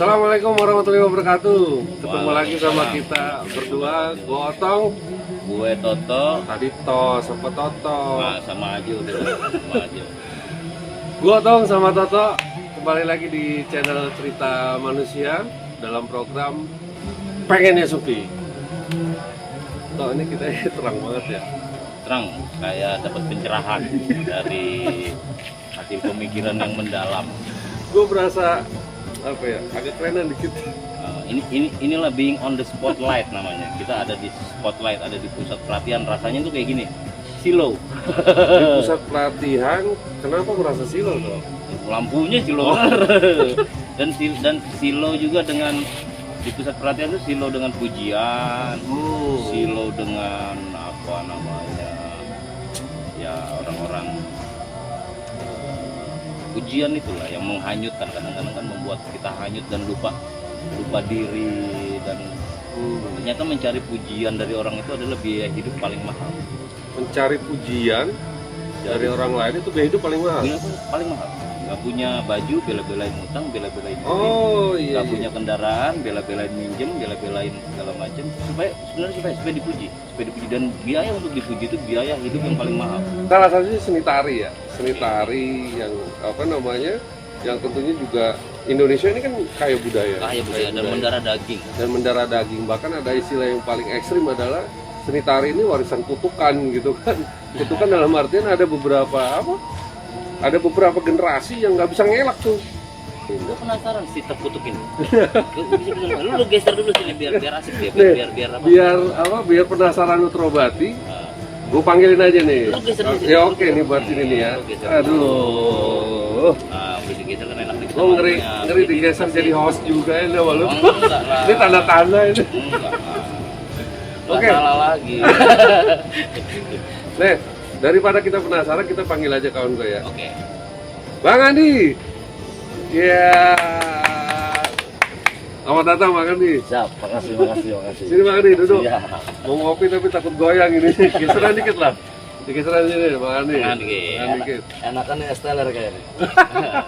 Assalamualaikum warahmatullahi wabarakatuh. Ketemu lagi sama kita berdua, gue Otong, gue Toto, tadi sama Toto. nah, sama aja udah, sama aja. Gue Otong sama Toto kembali lagi di channel Cerita Manusia dalam program Pengennya Supi. Toh ini kita terang banget ya. Terang, kayak dapat pencerahan dari hati pemikiran yang mendalam. Gue berasa apa ya, agak kerenan dikit. Inilah being on the spotlight namanya. Kita ada di spotlight, ada di pusat perhatian. Rasanya tuh kayak gini, silo. Di pusat pelatihan, kenapa merasa silo tuh? Lampunya silo. dan silo juga dengan di pusat perhatian itu silo dengan pujian, silo dengan apa namanya, ya orang-orang pujian itulah yang menghanyutkan, kadang-kadang kan membuat kita hanyut dan lupa diri, dan ternyata mencari pujian dari orang itu adalah biaya hidup paling mahal. Mencari pujian dari orang lain itu biaya hidup paling mahal. Biaya paling mahal. Gak punya baju, bela-belain utang, bela-belain duit. Oh iya. Gak punya kendaraan, bela-belain minjem, bela-belain segala macam. Supaya dipuji, dan biaya untuk dipuji itu biaya hidup yang paling mahal. Salah satunya seni tari ya, seni tari yang apa namanya, yang tentunya juga Indonesia ini kan kaya budaya. Kaya budaya dan mendarah daging. Dan mendarah daging, bahkan ada istilah yang paling ekstrim adalah seni tari ini warisan kutukan gitu kan. Kutukan dalam artian ada beberapa generasi yang nggak bisa ngelak tuh. Gue penasaran si terkutuk ini. Lu geser dulu sini biar asik ya, biar penasaran lu terobati. Gue panggilin aja nih. Ya oke nih buat sini nih ya. Aduh. Udah digeser kan enak nih. Gue ngeri digeser jadi host juga ya lu. Ini tanda-tanda ini. Oke. Salah lagi. Nih, daripada kita penasaran, kita panggil aja kawan gue ya. Oke. Bang Andi. Ya. Selamat datang Bang Andi. Siap, makasih. Sini Bang Andi, duduk. Iya. Mau ngopi tapi takut goyang ini. Geseran dikit lah. Digeseran sini Bang Andi. Enak Dikit. Enakan nih esteller kayaknya.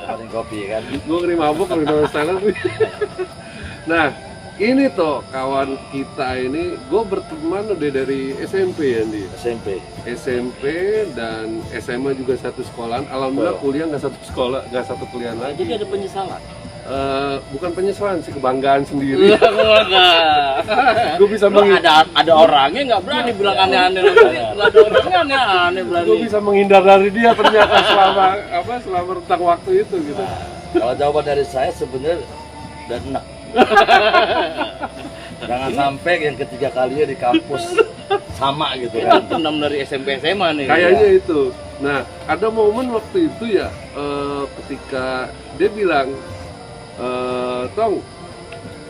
Paling kopi kan. Gue ngeri mabuk kalau minum esteller. Nah, ini toh kawan kita ini, gue berteman udah dari SMP ya Andi. SMP dan SMA juga satu sekolahan. Alhamdulillah kuliah nggak satu kuliah lagi. Jadi ada penyesalan. Bukan penyesalan sih, kebanggaan sendiri. Gue bisa ada orangnya nggak berani bilang aneh-aneh. Nggak ada orangnya aneh-aneh berani. Gue bisa menghindar dari dia ternyata selama rentang waktu itu gitu. Kalau jawaban dari saya sebenarnya udah enak. Jangan sampai yang ketiga kalinya di kampus sama gitu kan. Tendam dari SMP SMA nih. Kayaknya itu. Nah, ada momen waktu itu ya, ketika dia bilang, Tong,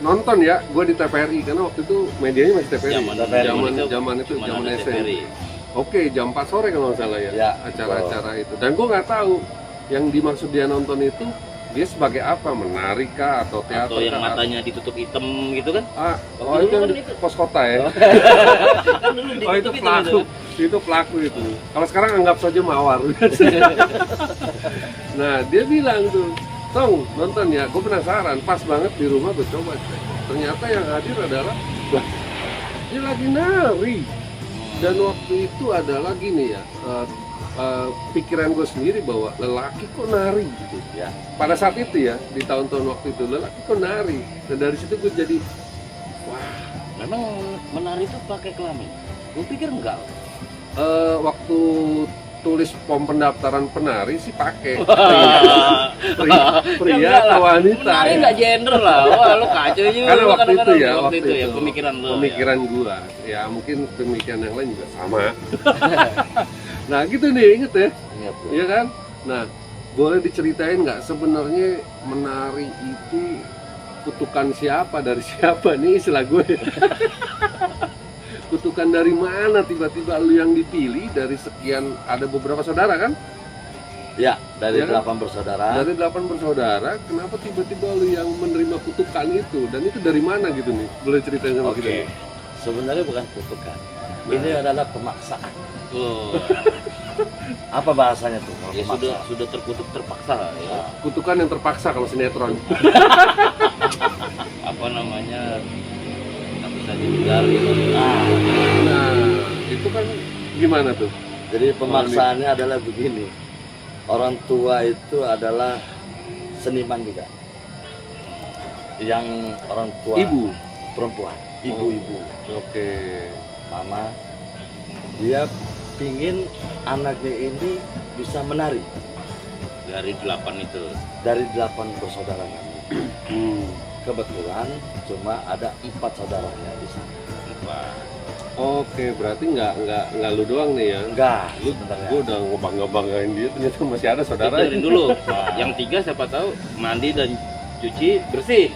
nonton ya, gue di TVRI karena waktu itu medianya masih TVRI. Zaman SMP. Oke, jam 4 sore kalau nggak salah ya, acara-acara itu. Dan gue nggak tahu yang dimaksud dia nonton itu dia sebagai apa, menari kah atau teater atau yang matanya ditutup hitam gitu kan? Itu yang di pos kota ya. Itu pelaku itu. Kalau sekarang anggap saja mawar. Nah, dia bilang tuh, Tong, nonton ya, gue penasaran. Pas banget di rumah gue coba cek. Ternyata yang hadir adalah, dia lagi nari. Dan waktu itu adalah gini ya, pikiran gue sendiri bahwa lelaki kok nari gitu ya. Pada saat itu ya, di tahun-tahun waktu itu, lelaki kok nari. Dan dari situ gue jadi, wah. Memang menari itu pakai kelamin? Gue pikir enggak. Waktu tulis pom pendaftaran penari sih pakai. Pria atau wanita. Menari nggak gender lah. Wah, lu kacau juga. Karena waktu itu ya, pemikiran lu. Pemikiran gua. Ya mungkin pemikiran yang lain juga sama. Nah gitu nih, inget ya? Iya kan? Nah, boleh diceritain nggak sebenarnya menari itu kutukan siapa dari siapa nih istilah gue? Kutukan dari mana tiba-tiba lu yang dipilih dari sekian, ada beberapa saudara kan? Ya, dari ya 8 kan? bersaudara. Dari 8 bersaudara, kenapa tiba-tiba lu yang menerima kutukan itu? Dan itu dari mana gitu nih? Boleh ceritain sama kita? Sebenarnya bukan kutukan. Ini adalah pemaksaan. Apa bahasanya tuh? Ya sudah terkutuk terpaksa ya. Kutukan yang terpaksa kalau sinetron. apa namanya, tak bisa dihindari. Nah, itu kan gimana tuh? Jadi pemaksaannya adalah begini. Orang tua itu adalah seniman juga. Yang orang tua Ibu. perempuan, ibu-ibu, Oke. mama, dia pingin anaknya ini bisa menari Dari 8 itu. dari 8 bersaudara kami. Hmm. Kebetulan cuma ada 4 saudaranya di sana. Wah, Oke, berarti nggak lu doang nih ya? Enggak, Lu, sebenarnya. gue udah ngebanggain dia, ternyata masih ada saudara. dengerin dulu. Yang 3 siapa tahu mandi dan cuci bersih.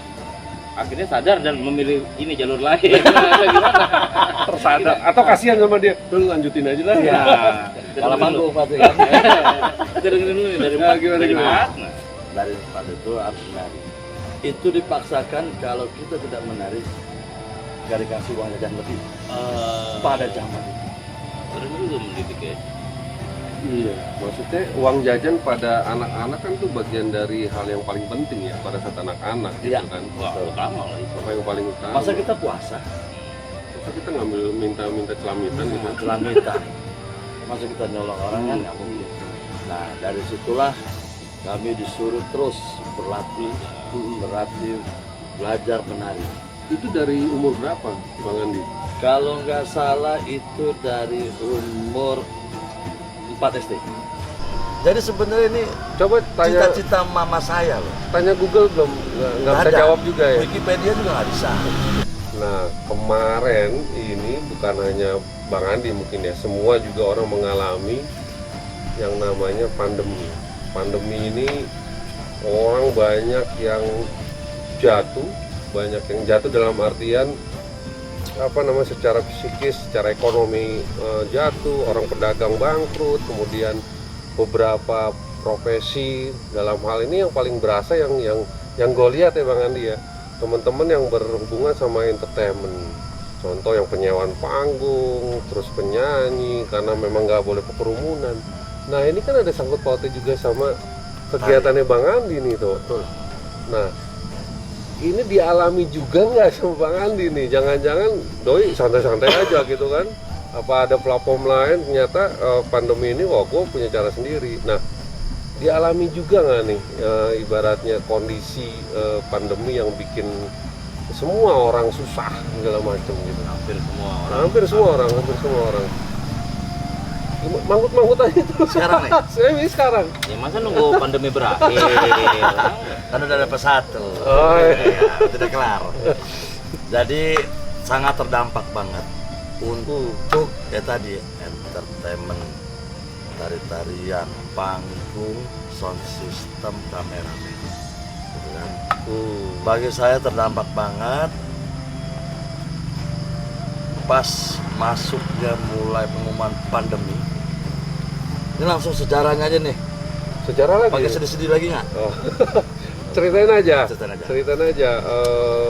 Akhirnya sadar dan memilih ini jalur lain. Nah, gimana? Tersadar atau kasihan sama dia, lu lanjutin aja lah. Ya, kalau manggung pasti kan. Kita dengerin dulu nih, dari Ya, gimana, dari gimana? empat. Nah, Dari 4 itu harus menari. Itu dipaksakan kalau kita tidak menari, gak dikasih uang jajan lebih pada zaman itu. Keren juga mendidik ya. Iya, maksudnya uang jajan pada anak-anak kan tuh bagian dari hal yang paling penting ya pada saat anak-anak gitu Iya. kan. Wah, utama lah itu. Apa yang paling utama? Masa kita puasa, Masa kita ngambil minta celamitan gitu. celamitan, masa kita nyolong orang kan nggak mungkin. Nah dari situlah kami disuruh terus berlatih, belajar menari. Itu dari umur berapa, Bang Andi? Kalau nggak salah itu dari umur 4 SD. Jadi sebenarnya ini Coba tanya cita-cita mama saya loh. tanya Google belum? Nggak Nggak bisa ada. jawab juga ya. Wikipedia juga nggak bisa. Nah, kemarin ini bukan hanya Bang Andi mungkin ya, semua juga orang mengalami yang namanya pandemi. Pandemi ini orang banyak yang jatuh, dalam artian apa namanya, secara psikis, secara ekonomi jatuh, orang pedagang bangkrut, kemudian beberapa profesi dalam hal ini yang paling berasa yang gue lihat ya Bang Andi ya, teman-teman yang berhubungan sama entertainment, contoh yang penyewaan panggung, terus penyanyi, karena memang nggak boleh kerumunan. Nah ini kan ada sangkut pautnya juga sama kegiatannya Bang Andi nih tuh. Betul. Nah ini dialami juga nggak sama Bang Andi nih? Jangan-jangan doi santai-santai aja gitu kan? Apa ada platform lain ternyata pandemi ini wah gue punya cara sendiri. Nah dialami juga nggak nih ibaratnya kondisi pandemi yang bikin semua orang susah segala macam gitu? Hampir semua orang. Hampir semua orang. Manggut-manggut aja terus. Sekarang nih? Sekarang. Ya masa nunggu pandemi berakhir? Kan udah dapat 1. Oh, iya. Ya, sudah kelar. Jadi sangat terdampak banget untuk ya tadi entertainment, tari-tarian, panggung, sound system, kamera, gitu kan. Bagi saya terdampak banget pas masuknya mulai pengumuman pandemi. Ini langsung sejarahnya aja nih. Sejarah lagi. Pakai sedih-sedih lagi nggak? Oh. Ceritain aja. Ceritain aja.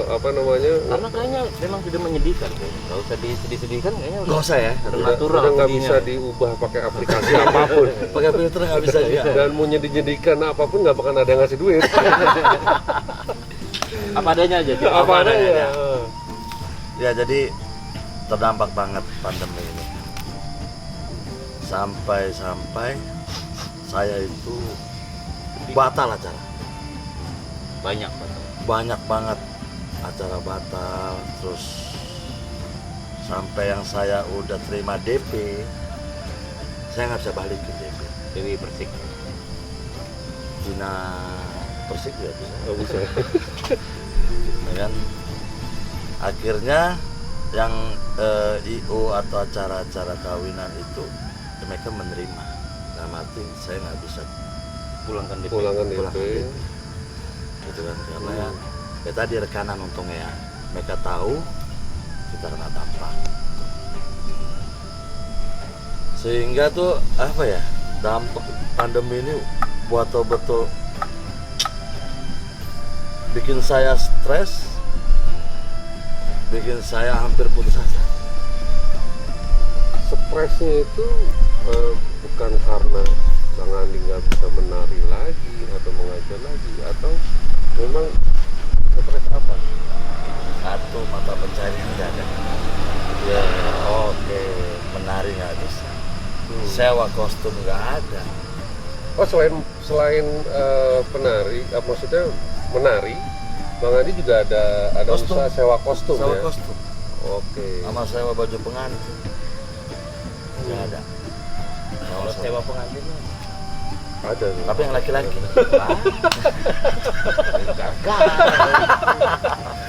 Apa namanya? Karena kayaknya memang tidak menyedihkan. Nggak usah disedih-sedihkan kayaknya Nggak usah ya. udah natural. Udah nggak sedihnya. bisa diubah pakai aplikasi apapun. Pakai filter nggak bisa juga. Dan mau nyedih-nyedihkan apapun nggak bakal ada yang ngasih duit. Apa adanya aja. Cik. Apa adanya. Ya jadi terdampak banget pandemi ini. Sampai saya itu batal acara. Banyak banget. Banyak banget acara batal. Terus sampai yang saya udah terima DP, saya nggak bisa balik ke DP. Dewi Persik. Cina Persik juga bisa. Nggak bisa. Ya kan? Akhirnya yang IO atau acara-acara kawinan itu mereka menerima. Dalam arti saya nggak bisa Pulangkan DP. Pulangan pulang DP. ke DP. Gitu kan, karena ya tadi rekanan untungnya ya, mereka tahu kita kena dampak, sehingga tuh apa ya, dampak pandemi ini buat betul bikin saya stres, bikin saya hampir putus asa. Stresnya itu bukan karena Bang Andi nggak bisa menari lagi atau mengajar lagi, atau memang Stres apa? Satu, mata pencarian nggak ada. Ya. Oke, menari nggak bisa. Sewa kostum nggak ada. Oh, selain penari, maksudnya menari, Bang Adi juga ada Kostum. usaha sewa kostum Sewa ya? kostum. Oke. Sama sewa baju pengantin. Nggak ada. Kalau sewa pengantinnya Ada tuh. Tapi yang laki-laki.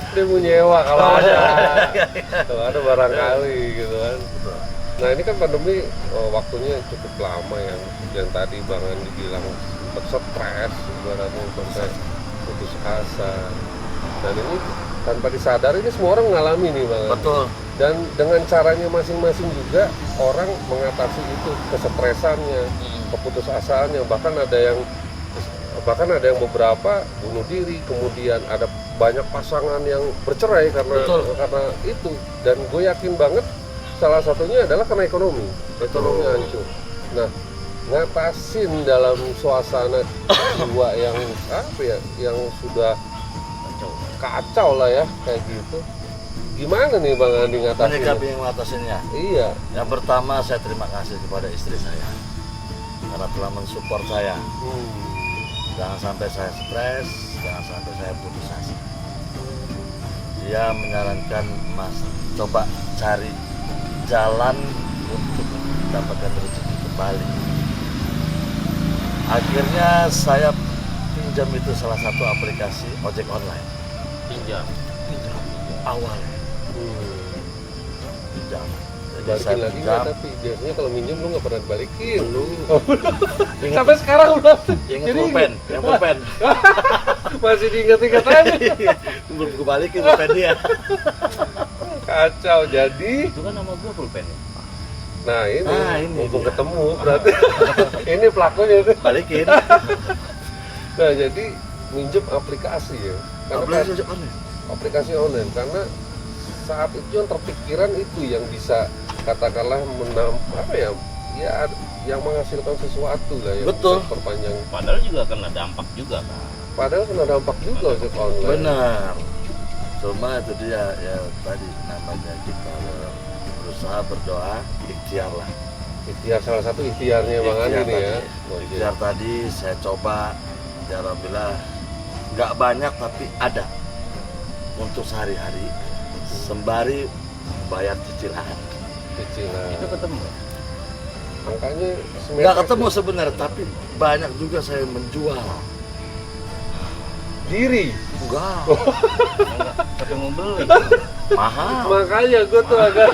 Dia mau nyewa kalau ada. Kalau ada barangkali gitu kan. Nah ini kan pandemi waktunya cukup lama yang tadi Bang Andi bilang sempat stres, ibaratnya sampai putus asa. Dan ini tanpa disadari ini semua orang mengalami nih Bang Andi. Betul. Dan dengan caranya masing-masing juga orang mengatasi itu kesetresannya, keputusasaannya. Bahkan ada yang beberapa bunuh diri, kemudian ada banyak pasangan yang bercerai karena itu. Dan gue yakin banget salah satunya adalah karena ekonomi hancur. Nah, ngatasin dalam suasana jiwa yang yang sudah kacau lah ya kayak gitu. Gimana nih Bang Andi ngatasin? Mengatasinya. Iya. Yang pertama saya terima kasih kepada istri saya karena telah mensupport saya. Jangan sampai saya stres, jangan sampai saya putus asa. Dia menyarankan Mas coba cari jalan untuk mendapatkan rezeki kembali. Akhirnya saya pinjam itu salah satu aplikasi ojek online. pinjam. Awalnya pinjam. Jadi Balikin saya lagi pinjam. nggak, tapi biasanya kalau minjem lu nggak pernah balikin. Belum. Sampai sekarang udah. Ingat Jadi pulpen, yang pulpen. masih diingat-ingat aja. Belum gue balikin pulpen dia. Kacau. Jadi, Itu kan nama gua pulpen. nah ini mumpung dia. ketemu berarti ini pelakunya itu. Balikin. Nah jadi minjem aplikasi ya. Karena aplikasi online karena saat itu yang terpikiran itu yang bisa katakanlah yang menghasilkan sesuatu lah yang Betul. bisa perpanjang. Padahal juga kena dampak juga kan. Padahal kena dampak juga ojek online. Benar. Cuma itu dia ya tadi namanya kita berusaha berdoa, ikhtiar lah. Ikhtiar salah satu ikhtiarnya Bang Andi nih ya. Ikhtiar tadi saya coba, ya alhamdulillah nggak banyak tapi ada untuk sehari-hari sembari bayar cicilan. Cicilan. Itu ketemu. Makanya Nggak ketemu sebenarnya tapi banyak juga saya menjual. diri. Enggak, Tapi mau beli. mahal. Makanya gue tuh agak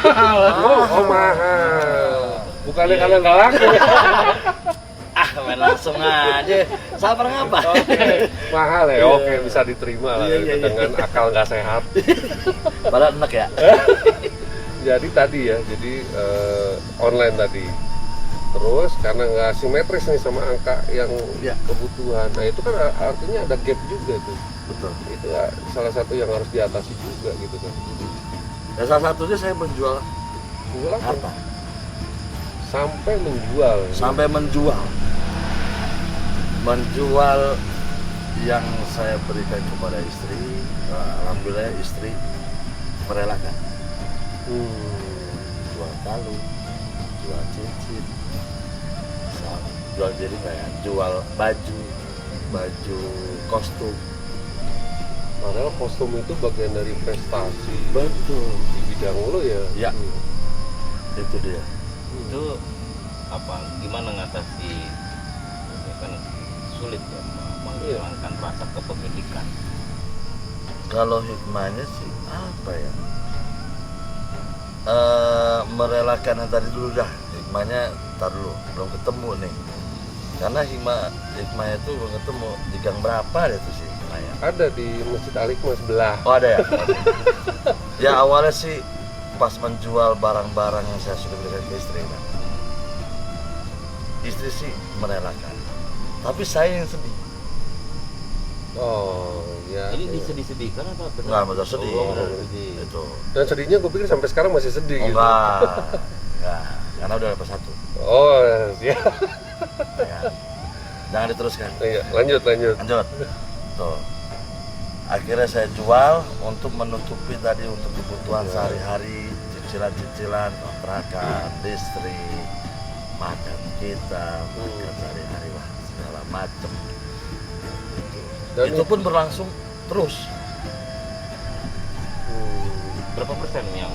mahal. Bukannya kalian nggak laku. Main langsung aja. Sabar ngapa? Mahal ya. Iya. Oke, bisa diterima lah Iya. dengan akal nggak sehat. Padahal enak ya. Jadi tadi ya, online tadi. Terus karena nggak simetris nih sama angka yang Iya. kebutuhan. Nah itu kan artinya ada gap juga tuh. Betul. Itu salah satu yang harus diatasi juga gitu kan. Dan salah satunya saya menjual Jual apa? harta. Sampai menjual. Sampai menjual yang saya berikan kepada istri. Alhamdulillah istri merelakan. Jual kalung, jual cincin, jual jadi kayak jual baju kostum. Padahal kostum itu bagian dari prestasi Betul. di bidang lo ya. Ya. Itu dia. Itu gimana ngatasi ya kan sulit ya menghilangkan rasa kepemilikan. Kalau hikmahnya sih apa ya? Merelakan yang tadi dulu dah. Hikmahnya ntar dulu, belum ketemu nih. Karena hikmahnya itu belum ketemu di gang berapa deh tuh sih hikmahnya. Ada di Masjid Al-Hikmah sebelah. Oh ada ya? Ya awalnya sih pas menjual barang-barang yang saya sudah berikan ke istri kan. Istri sih merelakan. Tapi saya yang sedih. Oh ya. Jadi ya. disedih-sedihkan apa benar? Enggak, betul sedih. Oh, benar sedih. Itu. Dan sedihnya gue pikir sampai sekarang masih sedih gitu. Enggak. Karena udah dapat satu. Oh ya. Ya. Jangan diteruskan. Iya, lanjut. Lanjut. Tuh. Akhirnya saya jual untuk menutupi tadi untuk kebutuhan sehari-hari, cicilan-cicilan, kontrakan, listrik, makan kita, makan sehari-hari lah, segala macam. Dan Itu pun berlangsung terus. Berapa persen yang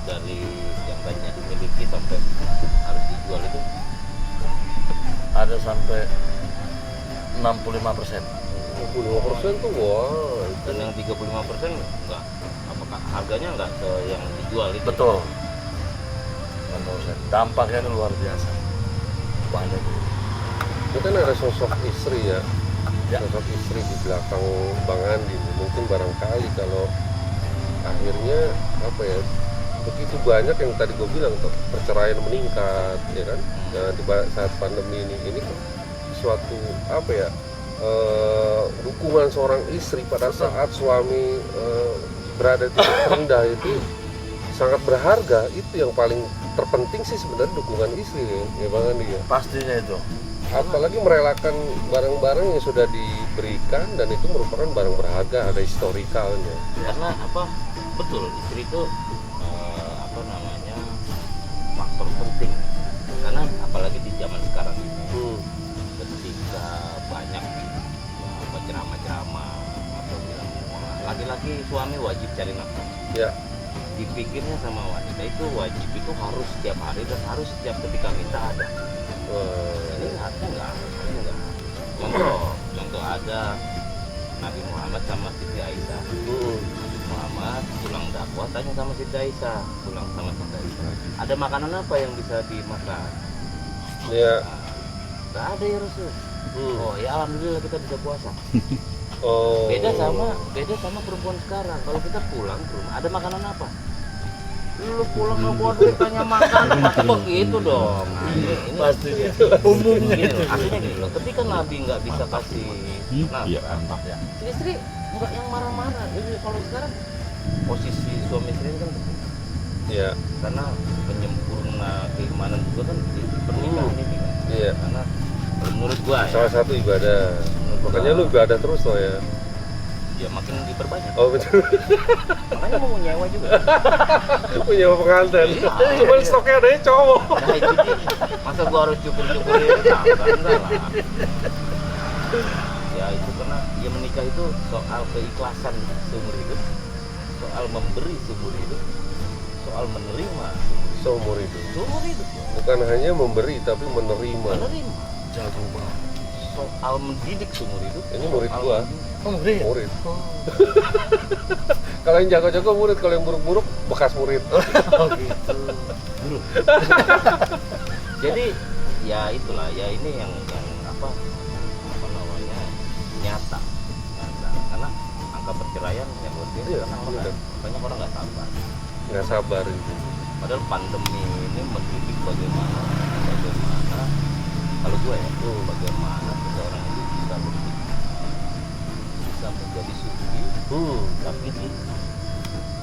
dari yang tadinya dimiliki sampai harus dijual itu? Ada sampai 65%. 25% tuh wah. Dan yang 35% enggak, apakah harganya enggak se yang dijual itu? Betul. Menurut saya dampaknya itu luar biasa. Banyak. Itu kan ada sosok istri ya. Ya. Sosok istri di belakang Bang Andi. Mungkin barangkali kalau akhirnya apa ya, begitu banyak yang tadi gue bilang tuh, perceraian meningkat ya kan. Nah, di saat pandemi ini kan suatu apa ya, dukungan seorang istri pada saat suami berada di titik terendah itu sangat berharga. Itu yang paling terpenting sih sebenarnya, dukungan istri ya Bang Andi ya. Pastinya itu. Apalagi merelakan barang-barang yang sudah diberikan dan itu merupakan barang berharga, ada historikalnya. Karena apa? Betul, istri itu apa namanya, faktor penting. Karena apalagi di zaman sekarang ini, ketika banyak apa ceramah-ceramah atau bilang laki-laki suami wajib cari nafkah. Ya. Dipikirnya sama wanita itu wajib itu harus setiap hari dan harus setiap ketika minta ada. Ini harusnya enggak. Contoh ada Nabi Muhammad sama Siti Aisyah. Nabi Muhammad pulang dakwah tanya sama Siti Aisyah, pulang sama Siti Aisyah, ada makanan apa yang bisa dimakan? Ya. Nggak ada ya Rasul. Oh ya alhamdulillah kita bisa puasa. Oh. Beda sama perempuan sekarang. Kalau kita pulang ke rumah, ada makanan apa? Lu pulang nggak bawa duit tanya makan, pasti begitu dong. Nah, ini Pasti umumnya gini itu. loh, artinya gini loh, ketika Nabi nggak bisa kasih nafkah, Ya. istri nggak yang marah-marah. Jadi kalau sekarang posisi suami istri ini kan penting. Ya. Karena penyempurna keimanan juga kan di pernikahan ini kan. Iya. Karena kalau menurut gua ya, Salah satu ibadah. Makanya lu ibadah terus loh ya. ya makin diperbanyak. Oh betul. Makanya mau nyewa juga. Punya pengantin. Iya. Cuman stoknya adanya cowok. Nah itu dia. Masa gua harus cukur-cukur itu? Enggak lah. Ya itu karena ya menikah itu soal keikhlasan seumur hidup, soal memberi seumur hidup, soal menerima Seumur hidup. seumur hidup. Bukan hanya memberi tapi menerima. Menerima. Jago banget. Soal mendidik seumur hidup. Ini murid soal gua. mendidik. Oh, murid. Murid. Kalau yang jago-jago murid, kalau yang buruk-buruk bekas murid. Oh gitu. Guru. Jadi ya itulah ya, ini yang apa namanya nyata. Karena angka perceraian yang luar biasa. Iya, Karena benar. banyak orang nggak sabar. Nggak sabar itu. Padahal pandemi ini mendidik bagaimana kalau gue ya, bagaimana seseorang itu bisa berpikir, bisa menjadi suci, tapi di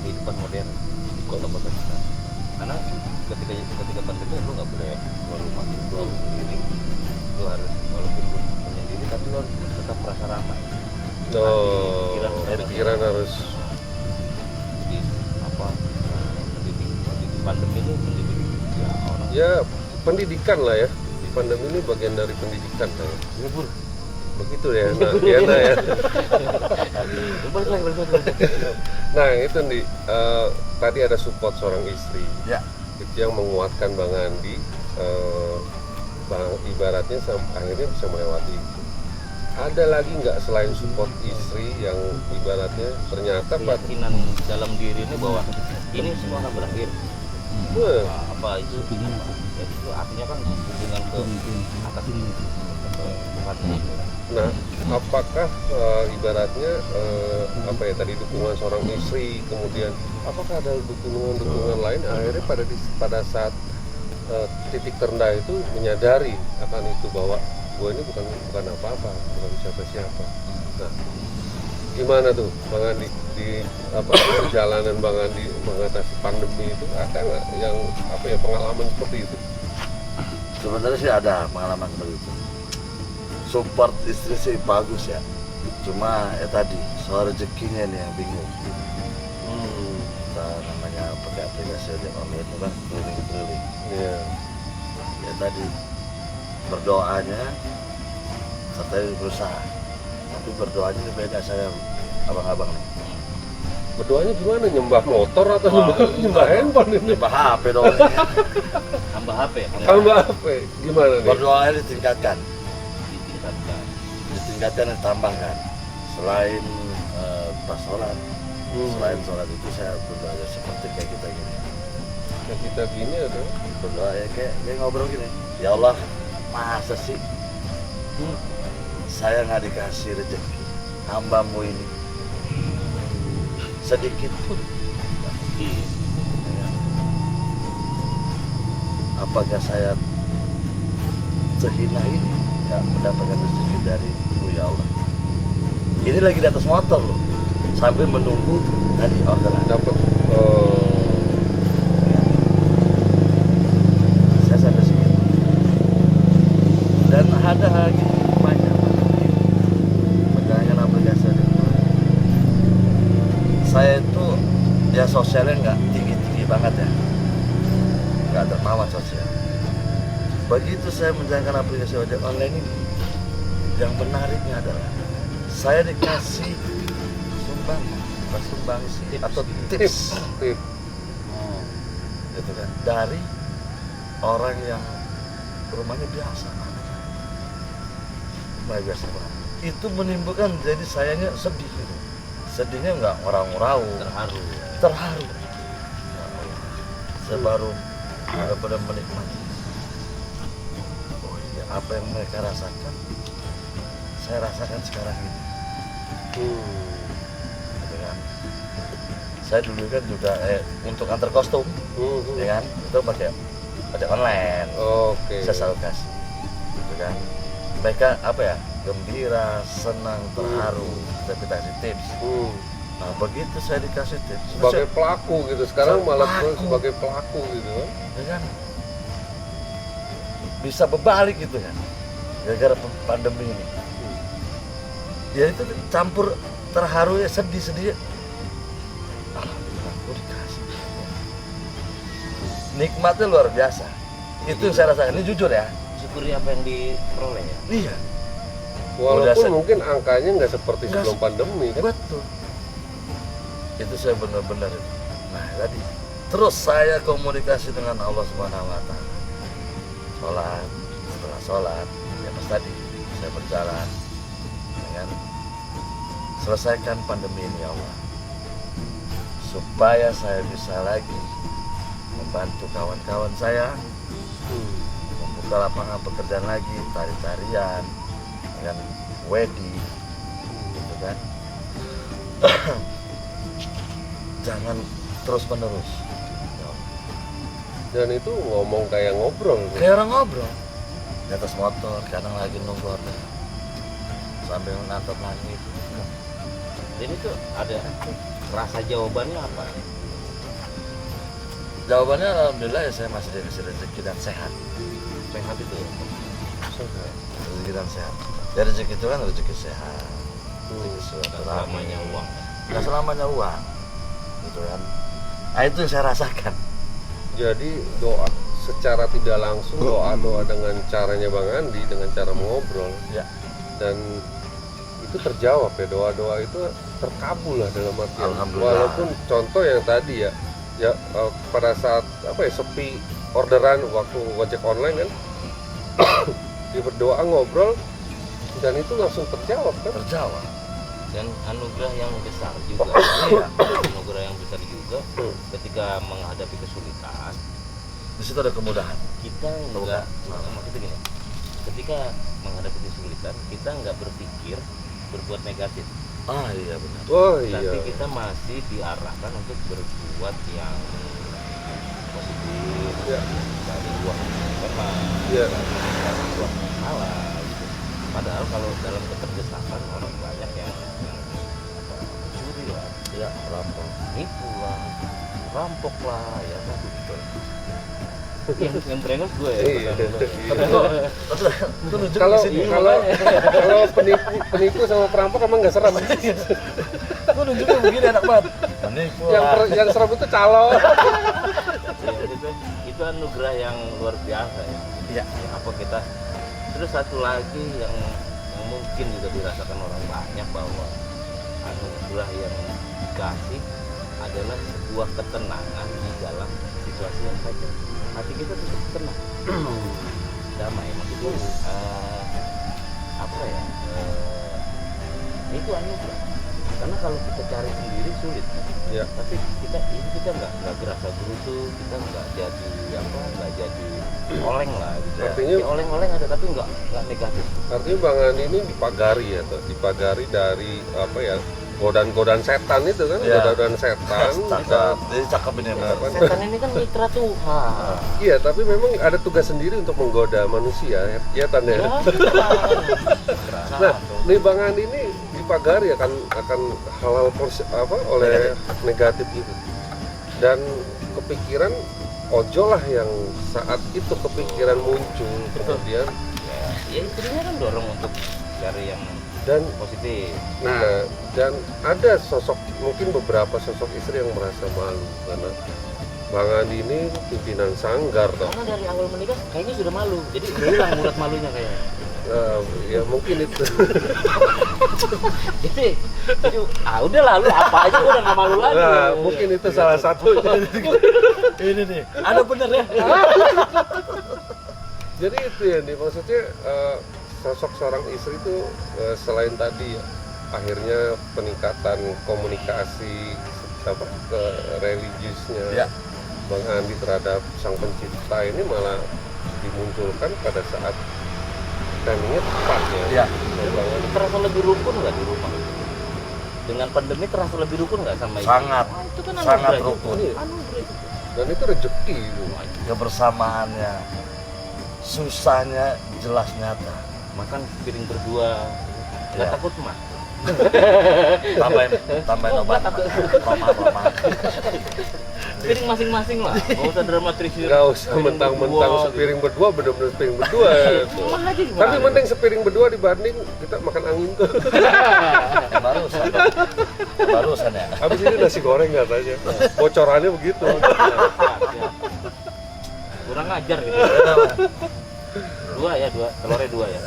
kehidupan modern di kota-kota kita. Karena ketika pandemi lu nggak boleh keluar rumah, lu harus sendiri, lu harus walaupun lu menyendiri tapi lu harus tetap merasa ramai. Oh, pikiran harus. Jadi apa? Mendidik pandemi ini mendidik ya orang. Ya pendidikan lah ya. Pandemi ini bagian dari pendidikan lah ya. Libur. Begitu ya. Nah, ya. Balik lagi. Nah itu nih tadi ada support seorang istri. Ya. Itu yang menguatkan Bang Andi. Ibaratnya akhirnya bisa melewati itu. Ada lagi nggak selain support istri yang ibaratnya ternyata keyakinan dalam diri ini bahwa ini semua akan berakhir. Apa itu artinya kan hubungan ke atas Tuhan. Nah, apakah ibaratnya apa ya tadi dukungan seorang istri, kemudian apakah ada dukungan lain akhirnya pada saat titik terendah itu menyadari akan itu bahwa gue ini bukan apa-apa, bukan siapa-siapa. Nah, gimana tuh Bang Andi di perjalanan Bang Andi mengatasi pandemi itu, ada nggak yang apa ya pengalaman seperti itu? Sebenarnya sih ada pengalaman seperti itu. Support istri sih bagus ya. Cuma ya tadi soal rezekinya nih yang bingung. Hmm. Kita namanya pakai aplikasi ojek online itu kan keliling-keliling. Iya. Ya tadi berdoanya katanya berusaha, tapi berdoanya ini beda saya abang-abang nih. Berdoanya gimana? Nyembah motor atau Wah, nyembah handphone ini? Nyembah HP dong. Tambah HP. Tambah apa? Gimana nih? Berdoanya ditingkatkan, Ditingkatkan. ditingkatkan dan ditambahkan. Selain pas sholat, Hmm. selain sholat itu saya berdoa seperti kayak kita gini. Yang kita gini ada. Berdoa ya kayak ngobrol gini. Ya Allah, masa sih saya nggak dikasih rezeki hambamu ini sedikit pun. Iya. Apakah saya sehina ini ya mendapatkan rezeki dari ya Allah. Ini lagi di atas motor loh, sambil menunggu tadi orderan. Dapat. Saya sampai segitu. Dan ada lagi banyak menjalankan aplikasi ini. Saya itu ya sosialnya nggak tinggi-tinggi banget ya, nggak dermawan sosial. Begitu saya menjalankan aplikasi ojek online ini, yang menariknya adalah saya dikasih sumbangsi atau tips Tip. gitu kan dari orang yang rumahnya biasa, biasa banget. Itu menimbulkan jadi sayanya sedih gitu. Sedihnya nggak ngurau-ngurau, terharu. Saya baru benar-benar menikmati. Oh iya, apa yang mereka rasakan, saya rasakan sekarang ini. Gitu kan. Saya dulu kan juga untuk antar kostum, ya kan, itu pakai ojek online. Oke. Saya selalu kasih, gitu kan. Mereka apa ya, gembira, senang, terharu. Saya kasih tips. Nah begitu saya dikasih tips, Sebagai pelaku gitu. Sekarang malah Pelaku. sebagai pelaku gitu kan. ya kan, bisa berbalik gitu kan, gara-gara pandemi ini. Ya itu campur terharu ya, sedih. Alhamdulillah, gue dikasih. Nikmatnya luar biasa. Itu yang saya rasakan. Ini jujur ya. Syukuri apa yang diperoleh ya. Iya. Walaupun mungkin angkanya nggak seperti Nggak sebelum pandemi kan. Betul. Itu saya benar-benar. Nah tadi. Terus saya komunikasi dengan Allah Subhanahu Wa Taala. Sholat, setelah sholat, ya pas tadi saya berjalan, ya kan? Selesaikan pandemi ini ya Allah, supaya saya bisa lagi membantu kawan-kawan saya, membuka lapangan pekerjaan lagi, tari-tarian, dengan wedding, gitu kan. Jangan terus menerus. Dan itu ngomong kayak ngobrol. Kayak orang ngobrol di atas motor, kadang lagi nunggu order sambil nantep langit. Dan itu ada rasa jawabannya apa? Jawabannya alhamdulillah ya, saya masih dikasih rezeki dan sehat. Sehat itu ya. Rezeki dan sehat. Ya rezeki itu kan rezeki sehat. Rezeki Gak silaturahmi. selamanya uang. Nggak selamanya uang, gitu kan. Nah itu yang saya rasakan. Jadi doa secara tidak langsung, doa dengan caranya Bang Andi, dengan cara mengobrol. Ya. Dan itu terjawab ya, doa-doa itu terkabul lah dalam artian. Alhamdulillah. Walaupun contoh yang tadi ya pada saat sepi orderan waktu ojek online kan, dia berdoa ngobrol dan itu langsung terjawab kan. Terjawab. Dan anugerah yang besar juga. Iya. Anugerah yang besar juga ketika menghadapi kesulitan, Di situ ada kemudahan. kita enggak, maksudnya gini, ketika menghadapi kesulitan kita enggak berpikir berbuat negatif, Ah iya benar. Oh tapi iya. kita masih diarahkan untuk berbuat yang positif, Ya. dari uang pernah, Iya. dari uang halal gitu. Padahal kalau dalam keterdesakan orang banyak yang mencuri lah, Ya rampok. nipu lah, rampok lah, ya kan gitu. Yang brengos gue ya. Iya. Itu nunjuk Kalau di sini. kalau penipu sama perampok emang nggak serem. Gue nunjuknya begini enak banget. Menipu lah. Yang serem itu calo. Itu anugerah yang luar biasa ya. Iya. Ya, apa kita. Terus satu lagi yang mungkin juga dirasakan orang banyak bahwa anugerah yang dikasih adalah sebuah ketenangan di dalam situasi yang saja. Hati kita tetap tenang, damai. Maksudnya apa ya? Itu anugerah. Karena kalau kita cari sendiri sulit. Ya. Tapi kita nggak gerasa gerutu, kita nggak jadi oleng lah. Gitu. Artinya- Ya, oleng-oleng ada tapi nggak negatif. Artinya Bang Andi ini dipagari ya, tuh. Dipagari dari apa ya, godaan-godaan setan itu kan, Iya. godaan setan. Cakep. Jadi cakep ini benar. Apa? Setan ini kan mitra Tuhan. Iya, tapi memang ada tugas sendiri untuk menggoda manusia, ya Tan ya. Nah, nih Bang Andi ini dipagari akan hal-hal oleh negatif itu. Dan kepikiran Ojo lah yang saat itu kepikiran muncul, kemudian Ya istrinya kan dorong untuk cari yang dan positif. nah, dan ada mungkin beberapa sosok istri yang merasa malu karena Bang Andi ini pimpinan sanggar toh. Karena dari awal menikah kayaknya sudah malu, jadi udah hilang urat malunya kayaknya. Ya mungkin itu. Jadi udah lalu apa aja udah nggak malu lagi. Nah, mungkin itu salah satu. Ini nih. Ada bener ya. Jadi itu ya nih, maksudnya sosok seorang istri itu selain tadi ya, akhirnya peningkatan komunikasi ke religiusnya Ya. Bang Andi terhadap sang pencipta ini malah dimunculkan pada saat timingnya tepat ya. Iya. Bang Andi. Terasa lebih rukun nggak di rumah? Dengan pandemi terasa lebih rukun nggak sama ibu? Sangat. Wah, itu kan Sangat anugerah rukun. juga. Anugerah itu. Dan itu rezeki itu. Kebersamaannya, susahnya jelas nyata. Makan piring berdua, nggak Ya. takut mah. Tambahin Oh, obat. takut. Roma. Piring masing-masing lah, nggak usah dramatis. Nggak usah mentang-mentang sepiring berdua, bener-bener sepiring berdua. Tuh. Mah aja gimana? Tapi mending sepiring berdua dibanding kita makan angin tuh. Barusan ya. Habis ini nasi goreng katanya. Bocorannya begitu. Kurang ajar gitu. Dua, telurnya dua ya.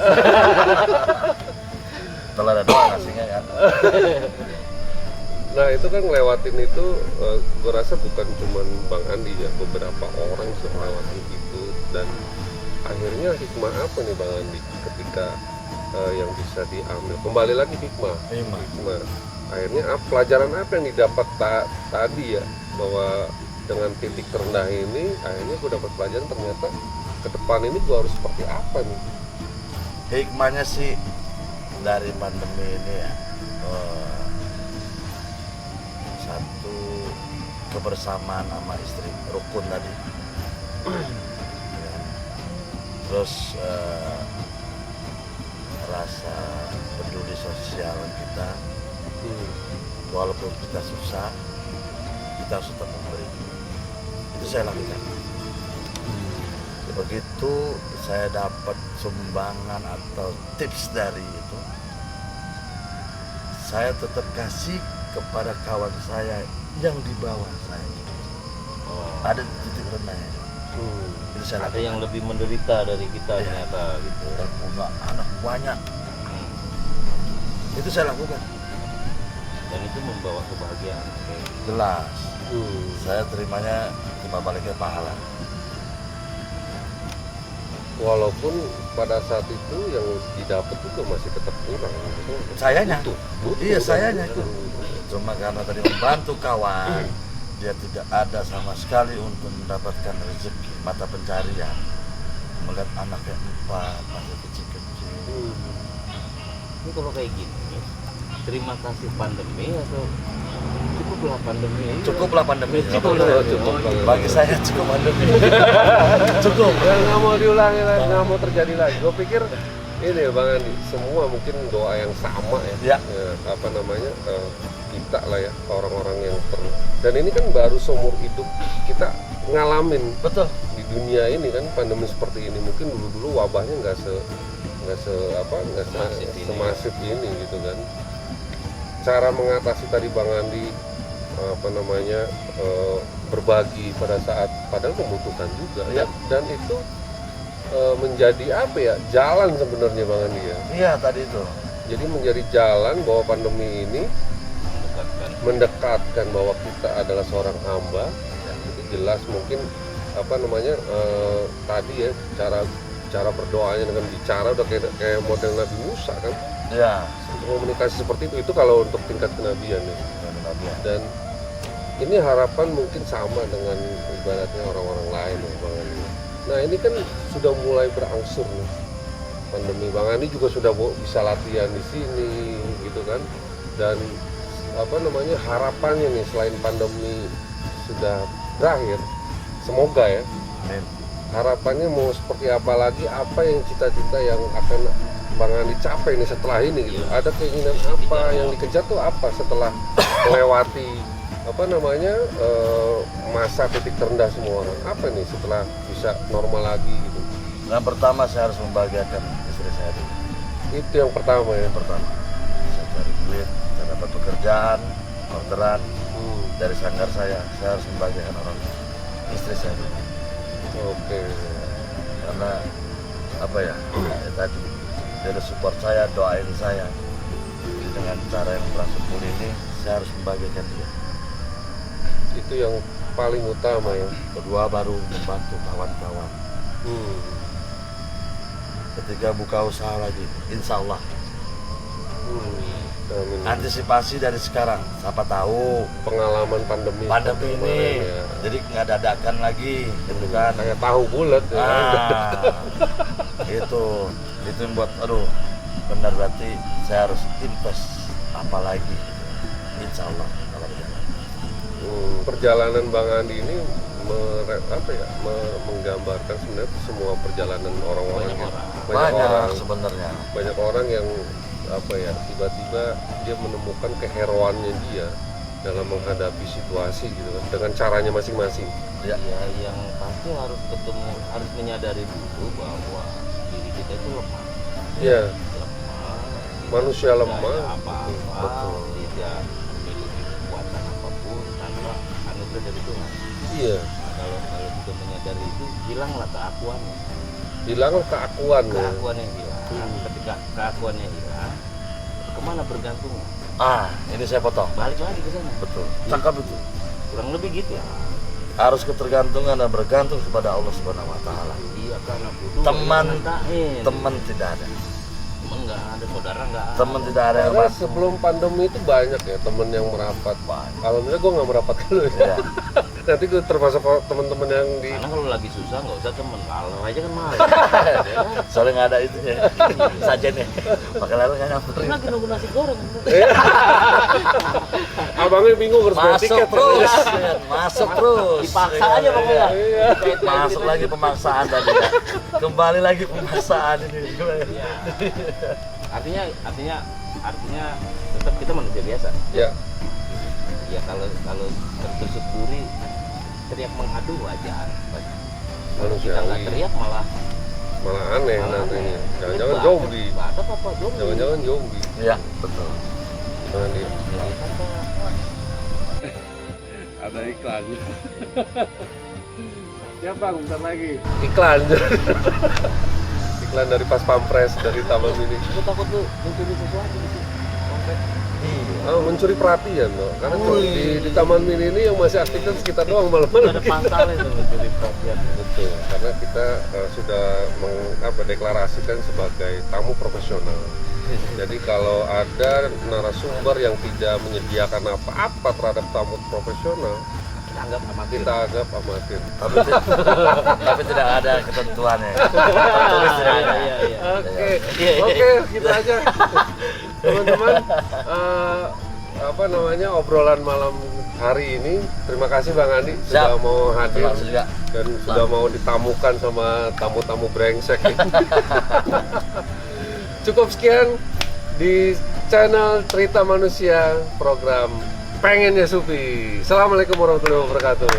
Telur ada dua nasinya kan. Nah itu kan ngelewatin itu, gue rasa bukan cuma Bang Andi ya, beberapa orang sudah ngelewatin itu. Dan akhirnya hikmah apa nih Bang Andi ketika yang bisa diambil? Kembali lagi hikmah. Akhirnya pelajaran apa yang didapat tadi ya, bahwa dengan titik terendah ini akhirnya gue dapat pelajaran ternyata ke depan ini gue harus seperti apa nih. Hikmahnya sih dari pandemi ini ya, satu kebersamaan sama istri, rukun tadi. Ya. Terus rasa peduli sosial kita, walaupun kita susah, kita harus tetap memberi. Itu saya lakukan. Begitu saya dapat sumbangan atau tips dari itu, saya tetap kasih kepada kawan saya yang di bawah saya. Ada di titik rendahnya. Itu saya Ada yang lebih menderita dari kita ternyata gitu. dan punya anak banyak. Itu saya lakukan. Dan itu membawa kebahagiaan. Oke. Jelas. Saya terimanya cuma baliknya pahala. Walaupun pada saat itu yang didapat juga masih tetap kurang. Sayanya. Butuh Iya, kan? sayanya. Cuma karena tadi membantu kawan, dia tidak ada sama sekali untuk mendapatkan rezeki, mata pencarian. Melihat anaknya 4, masih kecil-kecil. Ini kalau kayak gini, terima kasih pandemi atau cukuplah pandemi ini? Cukuplah pandemi. Cukup. Bagi saya cukup pandemi. Cukup. Ya nggak mau diulangi lagi, nggak mau terjadi lagi. Gue pikir ini ya Bang Andi, semua mungkin doa yang sama ya. Ya. Apa namanya, kita lah ya, orang-orang yang dan ini kan baru seumur hidup kita ngalamin Betul. di dunia ini kan pandemi seperti ini. Mungkin dulu wabahnya nggak semasif ini gitu kan. Cara mengatasi tadi Bang Andi berbagi pada saat padahal membutuhkan juga Iya. dan itu menjadi jalan sebenarnya Bang Andi ya. Iya tadi itu. Jadi menjadi jalan bahwa pandemi ini mendekatkan bahwa kita adalah seorang hamba. Itu jelas mungkin tadi ya cara berdoanya dengan bicara udah kayak model Nabi Musa kan. Iya. Komunikasi seperti itu kalau untuk tingkat kenabian ya. Dan ini harapan mungkin sama dengan ibaratnya orang-orang lain ya Bang Andi. Nah ini kan sudah mulai berangsur nih pandemi. Bang Andi juga sudah bisa latihan di sini gitu kan. Dan harapannya nih selain pandemi sudah berakhir, semoga ya. Amin. Harapannya mau seperti apa lagi, apa yang cita-cita yang akan Bang Andi capai nih setelah ini gitu. Ada keinginan apa yang dikejar tuh apa setelah melewati masa titik terendah semua orang, apa nih setelah bisa normal lagi gitu. Yang pertama saya harus membahagiakan istri saya dulu. Itu yang pertama ya. Yang pertama saya cari duit, saya dapat pekerjaan, orderan dari sanggar saya harus membahagiakan orang istri saya dulu. Oke. Karena tadi dia support saya, doain saya. Jadi dengan cara yang bersyukur ini saya harus membahagiakan dia. Itu yang paling utama ya. Kedua baru membantu kawan-kawan. Ketiga buka usaha lagi, insya Allah. Amin. Antisipasi dari sekarang, siapa tahu Pengalaman pandemi pandemi seperti ini, kemarin ya. jadi nggak dadakan lagi, gitu kan? Kayak tahu bulat ya. Itu yang buat, benar berarti saya harus invest apa lagi, insya Allah kalau berjalan. Perjalanan Bang Andi ini menggambarkan sebenarnya semua perjalanan orang-orang ya. Banyak sebenarnya. Banyak orang yang tiba-tiba dia menemukan keheroannya dia dalam menghadapi situasi gitu kan dengan caranya masing-masing. Ya, yang pasti harus menyadari dulu bahwa diri kita itu lemah. Iya. Lemah. Manusia Tidak lemah. ada apa-apa, Betul. tidak memiliki kekuatan apapun tanpa anugerah dari Tuhan. Iya. Kalau kita menyadari itu, hilanglah keakuannya. Hilanglah keakuan ya. Keakuannya hilang. Ketika keakuannya hilang, kemana bergantungnya? Ini saya potong. Balik lagi ke sana. Betul. Cakap itu. Kurang lebih gitu ya. Harus ketergantungan dan bergantung kepada Allah Subhanahu Wa Taala. Iya, karena butuh Teman tidak ada. Teman nggak ada, saudara nggak ada. Teman tidak ada yang Karena sebelum pandemi itu banyak ya temen yang merapat. Alhamdulillah gue nggak merapat dulu ya. Iya. Nanti gue termasuk teman-teman yang di Karena kalau lagi susah nggak usah temen, lalu aja kan malu. Soalnya nggak ada itunya. Sajennya. Pakai lalu nggak nyamperin. Lagi nunggu nasi goreng. abangnya bingung harus bayar Masuk tiket. terus, masuk terus. Dipaksa aja pokoknya. Iya. Masuk lagi pemaksaan tadi. Kembali lagi pemaksaan ini. Iya. Artinya tetap kita manusia biasa. Ya. Ya kalau tertusuk duri teriak mengadu wajar. Kalau kita nggak Manusiawi. teriak malah Aneh nantinya. Jangan-jangan zombie. Batak apa zombie? Jangan-jangan zombie. Iya, betul. Jangan dia. Ya, kata, Ada iklan. Ya bang, bentar lagi. Iklan. Iklan dari Pas Pampres dari Taman Mini. gue takut lu mencuri sesuatu di sini. Komplek. Mencuri perhatian loh. Karena di Taman Mini ini yang masih aktif kan sekitar doang malam-malam. Ada pangkalnya tuh mencuri perhatian. Betul, karena kita sudah mendeklarasikan sebagai tamu profesional. Jadi kalau ada narasumber yang tidak menyediakan apa-apa terhadap tamu profesional, Kita anggap amatir. kita anggap amatir. Tapi tidak ada ketentuannya. Tertulis tidak ada. Iya. Oke, gitu aja. Teman-teman, obrolan malam hari ini. Terima kasih Bang Andi sudah Siap. mau hadir Terima kasih juga. dan sudah mau ditamukan sama tamu-tamu brengsek. Cukup sekian di channel Cerita Manusia program Pengennya Sufi. Assalamualaikum warahmatullahi wabarakatuh.